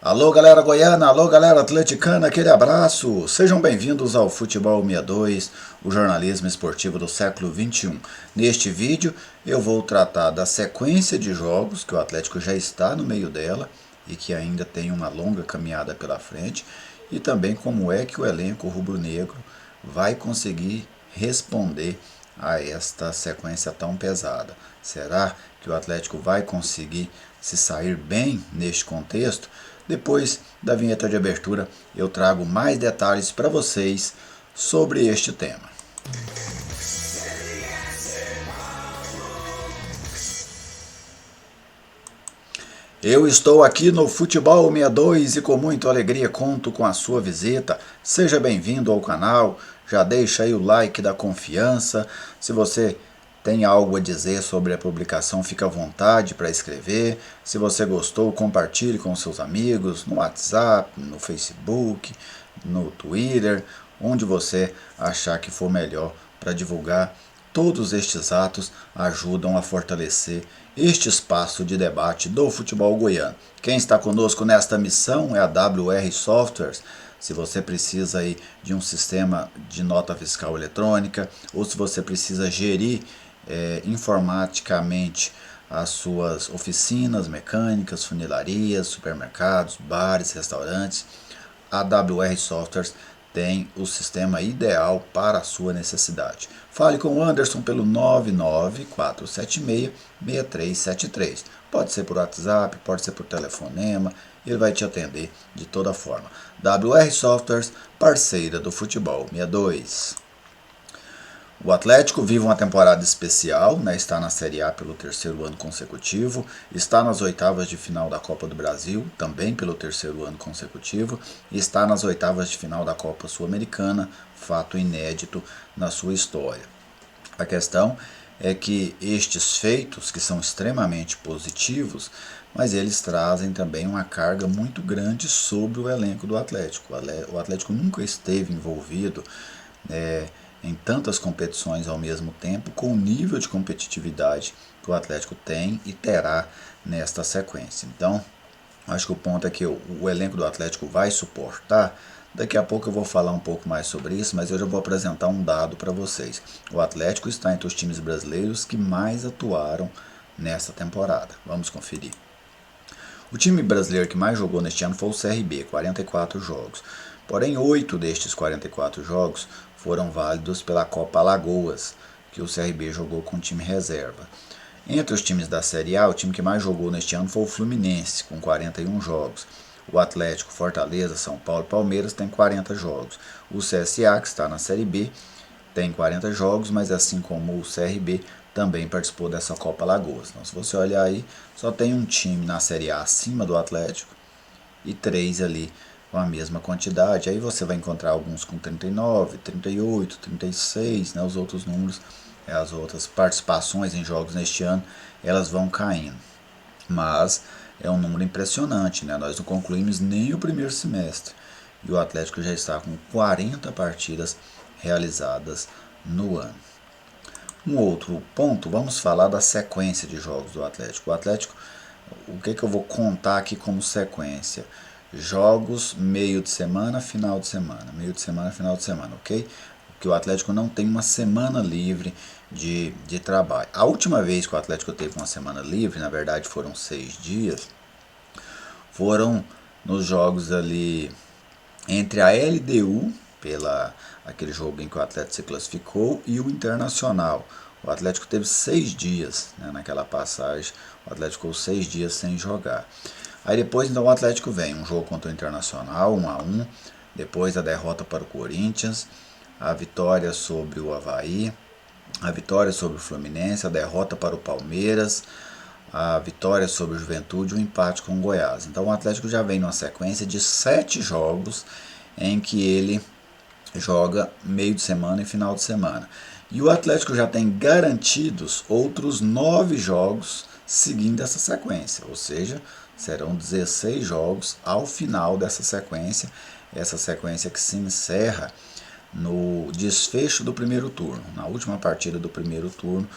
Alô galera goiana, alô galera atleticana, aquele abraço! Sejam bem-vindos ao Futebol 62, o jornalismo esportivo do século XXI. Neste vídeo eu vou tratar da sequência de jogos, que o Atlético já está no meio dela e que ainda tem uma longa caminhada pela frente, e também como é que o elenco rubro-negro vai conseguir responder a esta sequência tão pesada. Será que o Atlético vai conseguir se sair bem neste contexto? Depois da vinheta de abertura, eu trago mais detalhes para vocês sobre este tema. Eu estou aqui no Futebol 62 e com muita alegria conto com a sua visita. Seja bem-vindo ao canal, já deixa aí o like da confiança. Se você tem algo a dizer sobre a publicação, fica à vontade para escrever. Se você gostou, compartilhe com seus amigos, no WhatsApp, no Facebook, no Twitter, onde você achar que for melhor para divulgar. Todos estes atos ajudam a fortalecer este espaço de debate do futebol goiano. Quem está conosco nesta missão é a WR Softwares. Se você precisa aí de um sistema de nota fiscal eletrônica ou se você precisa gerir informaticamente as suas oficinas mecânicas, funilarias, supermercados, bares, restaurantes, a WR Softwares tem o sistema ideal para a sua necessidade. Fale com o Anderson pelo 99476-6373. Pode ser por WhatsApp, pode ser por telefonema, ele vai te atender de toda forma. WR Softwares, parceira do Futebol 62. O Atlético vive uma temporada especial, está na Série A pelo terceiro ano consecutivo, está nas oitavas de final da Copa do Brasil, também pelo terceiro ano consecutivo, e está nas oitavas de final da Copa Sul-Americana, fato inédito na sua história. A questão é que estes feitos, que são extremamente positivos, mas eles trazem também uma carga muito grande sobre o elenco do Atlético. O Atlético nunca esteve envolvido em tantas competições ao mesmo tempo, com o nível de competitividade que o Atlético tem e terá nesta sequência. Então, acho que o ponto é que o elenco do Atlético vai suportar. Daqui a pouco eu vou falar um pouco mais sobre isso, mas eu já vou apresentar um dado para vocês. O Atlético está entre os times brasileiros que mais atuaram nesta temporada. Vamos conferir. O time brasileiro que mais jogou neste ano foi o CRB, 44 jogos. Porém, 8 destes 44 jogos foram válidos pela Copa Alagoas, que o CRB jogou com time reserva. Entre os times da Série A, o time que mais jogou neste ano foi o Fluminense, com 41 jogos. O Atlético, Fortaleza, São Paulo e Palmeiras tem 40 jogos. O CSA, que está na Série B, tem 40 jogos, mas assim como o CRB, também participou dessa Copa Alagoas. Então, se você olhar aí, só tem um time na Série A acima do Atlético e 3 ali com a mesma quantidade. Aí você vai encontrar alguns com 39, 38, 36, os outros números, as outras participações em jogos neste ano, elas vão caindo. Mas é um número impressionante, nós não concluímos nem o primeiro semestre. E o Atlético já está com 40 partidas realizadas no ano. Um outro ponto, vamos falar da sequência de jogos do Atlético. O Atlético, o que eu vou contar aqui como sequência? Jogos meio de semana, final de semana. Meio de semana, final de semana, ok? Porque o Atlético não tem uma semana livre de trabalho. A última vez que o Atlético teve uma semana livre, na verdade foram 6 dias, foram nos jogos ali entre a LDU, aquele jogo em que o Atlético se classificou, e o Internacional. O Atlético teve 6 dias naquela passagem, o Atlético ficou 6 dias sem jogar. Aí depois então o Atlético vem, um jogo contra o Internacional, 1-1, depois a derrota para o Corinthians, a vitória sobre o Avaí, a vitória sobre o Fluminense, a derrota para o Palmeiras, a vitória sobre o Juventude e o empate com o Goiás. Então o Atlético já vem numa sequência de 7 jogos em que ele joga meio de semana e final de semana. E o Atlético já tem garantidos outros 9 jogos seguindo essa sequência, ou seja, serão 16 jogos ao final dessa sequência, essa sequência que se encerra no desfecho do primeiro turno, na última partida do primeiro turno,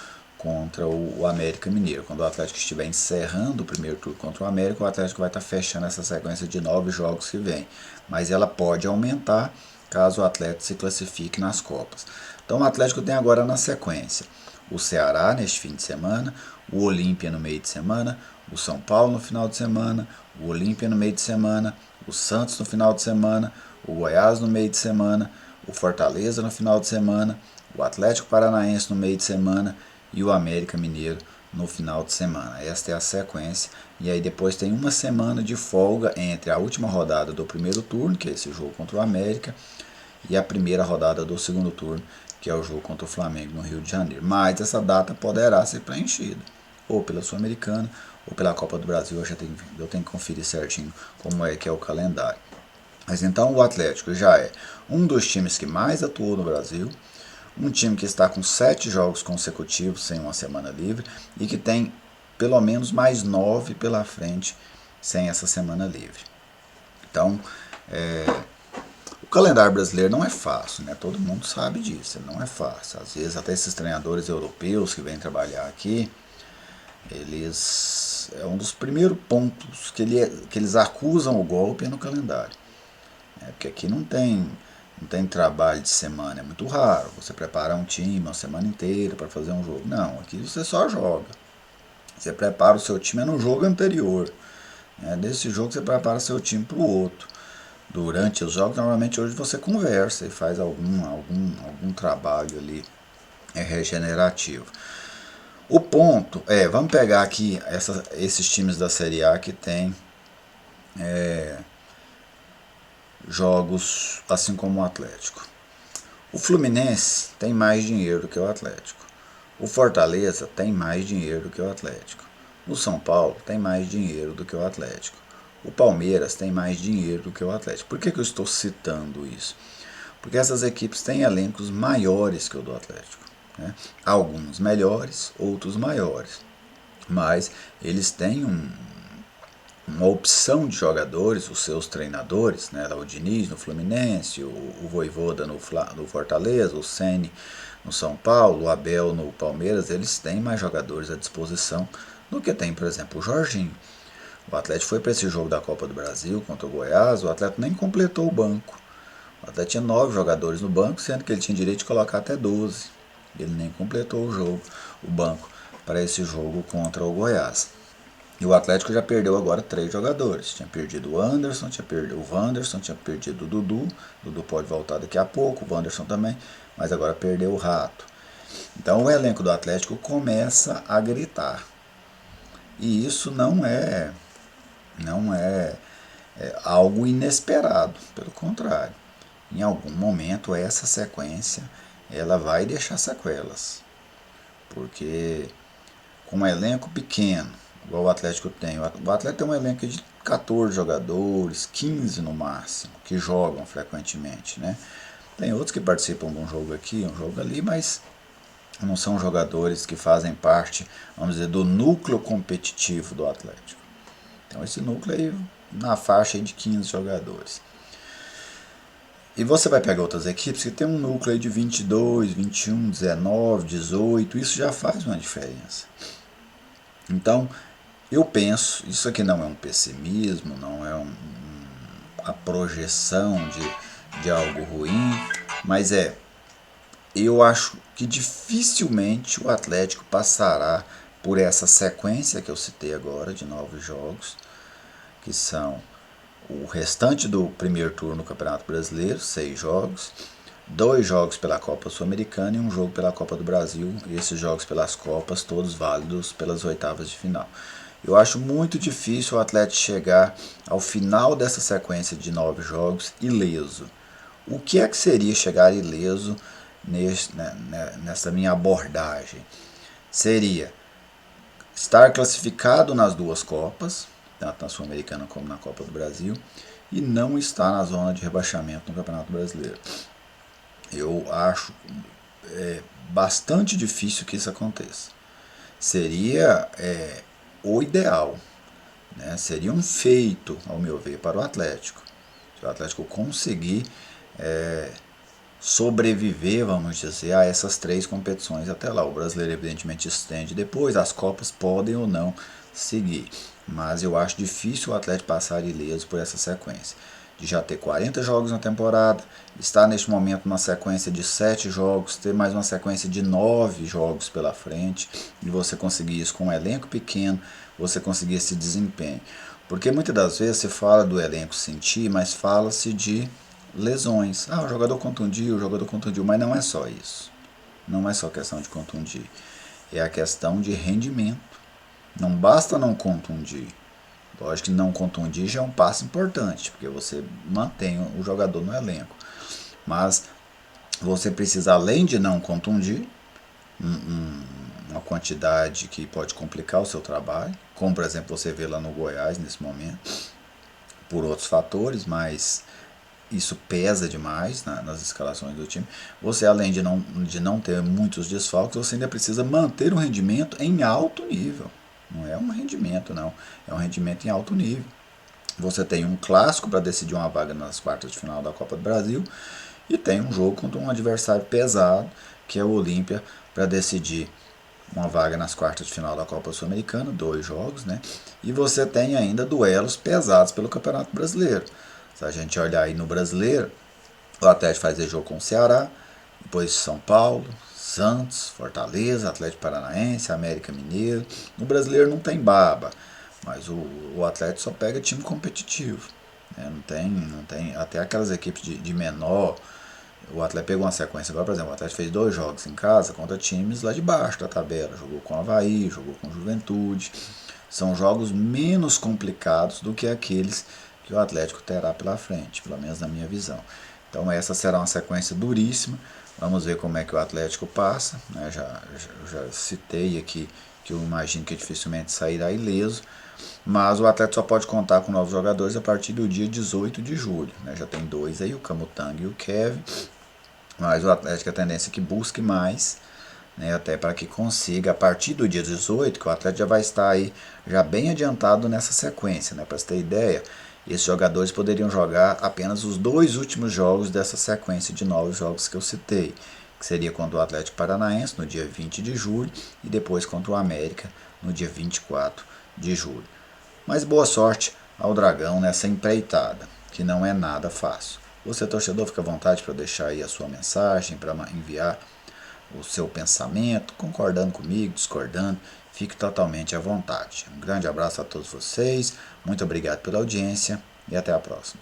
contra o América Mineiro. Quando o Atlético estiver encerrando o primeiro turno contra o América, o Atlético vai estar fechando essa sequência de 9 jogos que vem. Mas ela pode aumentar caso o Atlético se classifique nas Copas. Então o Atlético tem agora na sequência o Ceará neste fim de semana, o Olímpia no meio de semana, o São Paulo no final de semana, o Olímpia no meio de semana, o Santos no final de semana, o Goiás no meio de semana, o Fortaleza no final de semana, o Atlético Paranaense no meio de semana e o América Mineiro no final de semana. Esta é a sequência. E aí depois tem uma semana de folga entre a última rodada do primeiro turno, que é esse jogo contra o América, e a primeira rodada do segundo turno, que é o jogo contra o Flamengo no Rio de Janeiro. Mas essa data poderá ser preenchida, ou pela Sul-Americana, ou pela Copa do Brasil. Eu tenho que conferir certinho como é que é o calendário. Mas então o Atlético já é um dos times que mais atuou no Brasil, um time que está com 7 jogos consecutivos sem uma semana livre e que tem pelo menos mais 9 pela frente sem essa semana livre. Então, o calendário brasileiro não é fácil, né? Todo mundo sabe disso, não é fácil. Às vezes até esses treinadores europeus que vêm trabalhar aqui, é um dos primeiros pontos que eles acusam o golpe no calendário. Porque aqui não tem trabalho de semana, é muito raro. Você preparar um time uma semana inteira para fazer um jogo. Não, aqui você só joga. Você prepara o seu time no jogo anterior. Desse jogo você prepara seu time para o outro. Durante os jogos, normalmente hoje você conversa e faz algum trabalho ali regenerativo. O ponto vamos pegar aqui esses times da Série A que tem jogos assim como o Atlético. O Fluminense tem mais dinheiro do que o Atlético. O Fortaleza tem mais dinheiro do que o Atlético. O São Paulo tem mais dinheiro do que o Atlético. O Palmeiras tem mais dinheiro do que o Atlético. Por que eu estou citando isso? Porque essas equipes têm elencos maiores que o do Atlético. Alguns melhores, outros maiores. Mas eles têm uma opção de jogadores, os seus treinadores, o Diniz no Fluminense, o Vojvoda no Fortaleza, o Ceni no São Paulo, o Abel no Palmeiras, eles têm mais jogadores à disposição do que tem, por exemplo, o Jorginho. O Atlético foi para esse jogo da Copa do Brasil contra o Goiás, o Atlético nem completou o banco. O Atlético tinha 9 jogadores no banco, sendo que ele tinha direito de colocar até 12. Ele nem completou o banco para esse jogo contra o Goiás. E o Atlético já perdeu agora 3 jogadores. Tinha perdido o Anderson, tinha perdido o Wanderson, tinha perdido o Dudu. O Dudu pode voltar daqui a pouco, o Wanderson também, mas agora perdeu o Rato. Então o elenco do Atlético começa a gritar. E isso não é algo inesperado, pelo contrário. Em algum momento essa sequência ela vai deixar sequelas. Porque com um elenco pequeno, igual o Atlético tem, o Atlético tem um elenco de 14 jogadores, 15 no máximo, que jogam frequentemente, Tem outros que participam de um jogo aqui, um jogo ali, mas não são jogadores que fazem parte, vamos dizer, do núcleo competitivo do Atlético. Então esse núcleo aí na faixa de 15 jogadores. E você vai pegar outras equipes que tem um núcleo aí de 22, 21, 19, 18, isso já faz uma diferença. Então, eu penso, isso aqui não é um pessimismo, não é a projeção de algo ruim, mas eu acho que dificilmente o Atlético passará por essa sequência que eu citei agora, de 9 jogos, que são o restante do primeiro turno do Campeonato Brasileiro, 6 jogos, 2 jogos pela Copa Sul-Americana e 1 jogo pela Copa do Brasil, e esses jogos pelas Copas, todos válidos pelas oitavas de final. Eu acho muito difícil o Atlético chegar ao final dessa sequência de 9 jogos ileso. O que é que seria chegar ileso nessa minha abordagem? Seria estar classificado nas 2 Copas, tanto na Sul-Americana como na Copa do Brasil, e não estar na zona de rebaixamento no Campeonato Brasileiro. Eu acho bastante difícil que isso aconteça. Seria o ideal, seria um feito, ao meu ver, para o Atlético. Se o Atlético conseguir sobreviver, vamos dizer, a essas 3 competições até lá. O brasileiro evidentemente estende depois, as Copas podem ou não seguir, mas eu acho difícil o Atlético passar ileso por essa sequência. De já ter 40 jogos na temporada, estar neste momento numa sequência de 7 jogos, ter mais uma sequência de 9 jogos pela frente, e você conseguir isso com um elenco pequeno, você conseguir esse desempenho. Porque muitas das vezes se fala do elenco sentir, mas fala-se de lesões. O jogador contundiu, mas não é só isso. Não é só questão de contundir, é a questão de rendimento. Não basta não contundir. Lógico que não contundir já é um passo importante, porque você mantém o jogador no elenco. Mas você precisa, além de não contundir, uma quantidade que pode complicar o seu trabalho, como por exemplo você vê lá no Goiás nesse momento, por outros fatores, mas isso pesa demais nas escalações do time. Você, além de não ter muitos desfalques, você ainda precisa manter o rendimento em alto nível. Não é um rendimento, não. É um rendimento em alto nível. Você tem um clássico para decidir uma vaga nas quartas de final da Copa do Brasil e tem um jogo contra um adversário pesado, que é o Olímpia, para decidir uma vaga nas quartas de final da Copa Sul-Americana, 2 jogos, né? E você tem ainda duelos pesados pelo Campeonato Brasileiro. Se a gente olhar aí no Brasileiro, o Atlético faz jogo com o Ceará, depois São Paulo, Santos, Fortaleza, Atlético Paranaense, América Mineiro. No Brasileiro não tem baba, mas o Atlético só pega time competitivo. Né? Não tem, até aquelas equipes de menor. O Atlético pegou uma sequência agora, por exemplo, o Atlético fez 2 jogos em casa contra times lá de baixo da tabela. Jogou com o Avaí, jogou com o Juventude. São jogos menos complicados do que aqueles que o Atlético terá pela frente, pelo menos na minha visão. Então essa será uma sequência duríssima. Vamos ver como é que o Atlético passa. Né? Já citei aqui que eu imagino que dificilmente sairá ileso. Mas o Atlético só pode contar com novos jogadores a partir do dia 18 de julho. Né? Já tem 2 aí, o Camutanga e o Kevin. Mas o Atlético a tendência é que busque mais, né, até para que consiga, a partir do dia 18, que o Atlético já vai estar aí já bem adiantado nessa sequência. Né? Para você ter ideia, esses jogadores poderiam jogar apenas os 2 últimos jogos dessa sequência de 9 jogos que eu citei, que seria contra o Atlético Paranaense no dia 20 de julho e depois contra o América no dia 24 de julho. Mas boa sorte ao Dragão nessa empreitada, que não é nada fácil. Você, torcedor, fica à vontade para deixar aí a sua mensagem, para enviar o seu pensamento, concordando comigo, discordando, fique totalmente à vontade. Um grande abraço a todos vocês, muito obrigado pela audiência e até a próxima.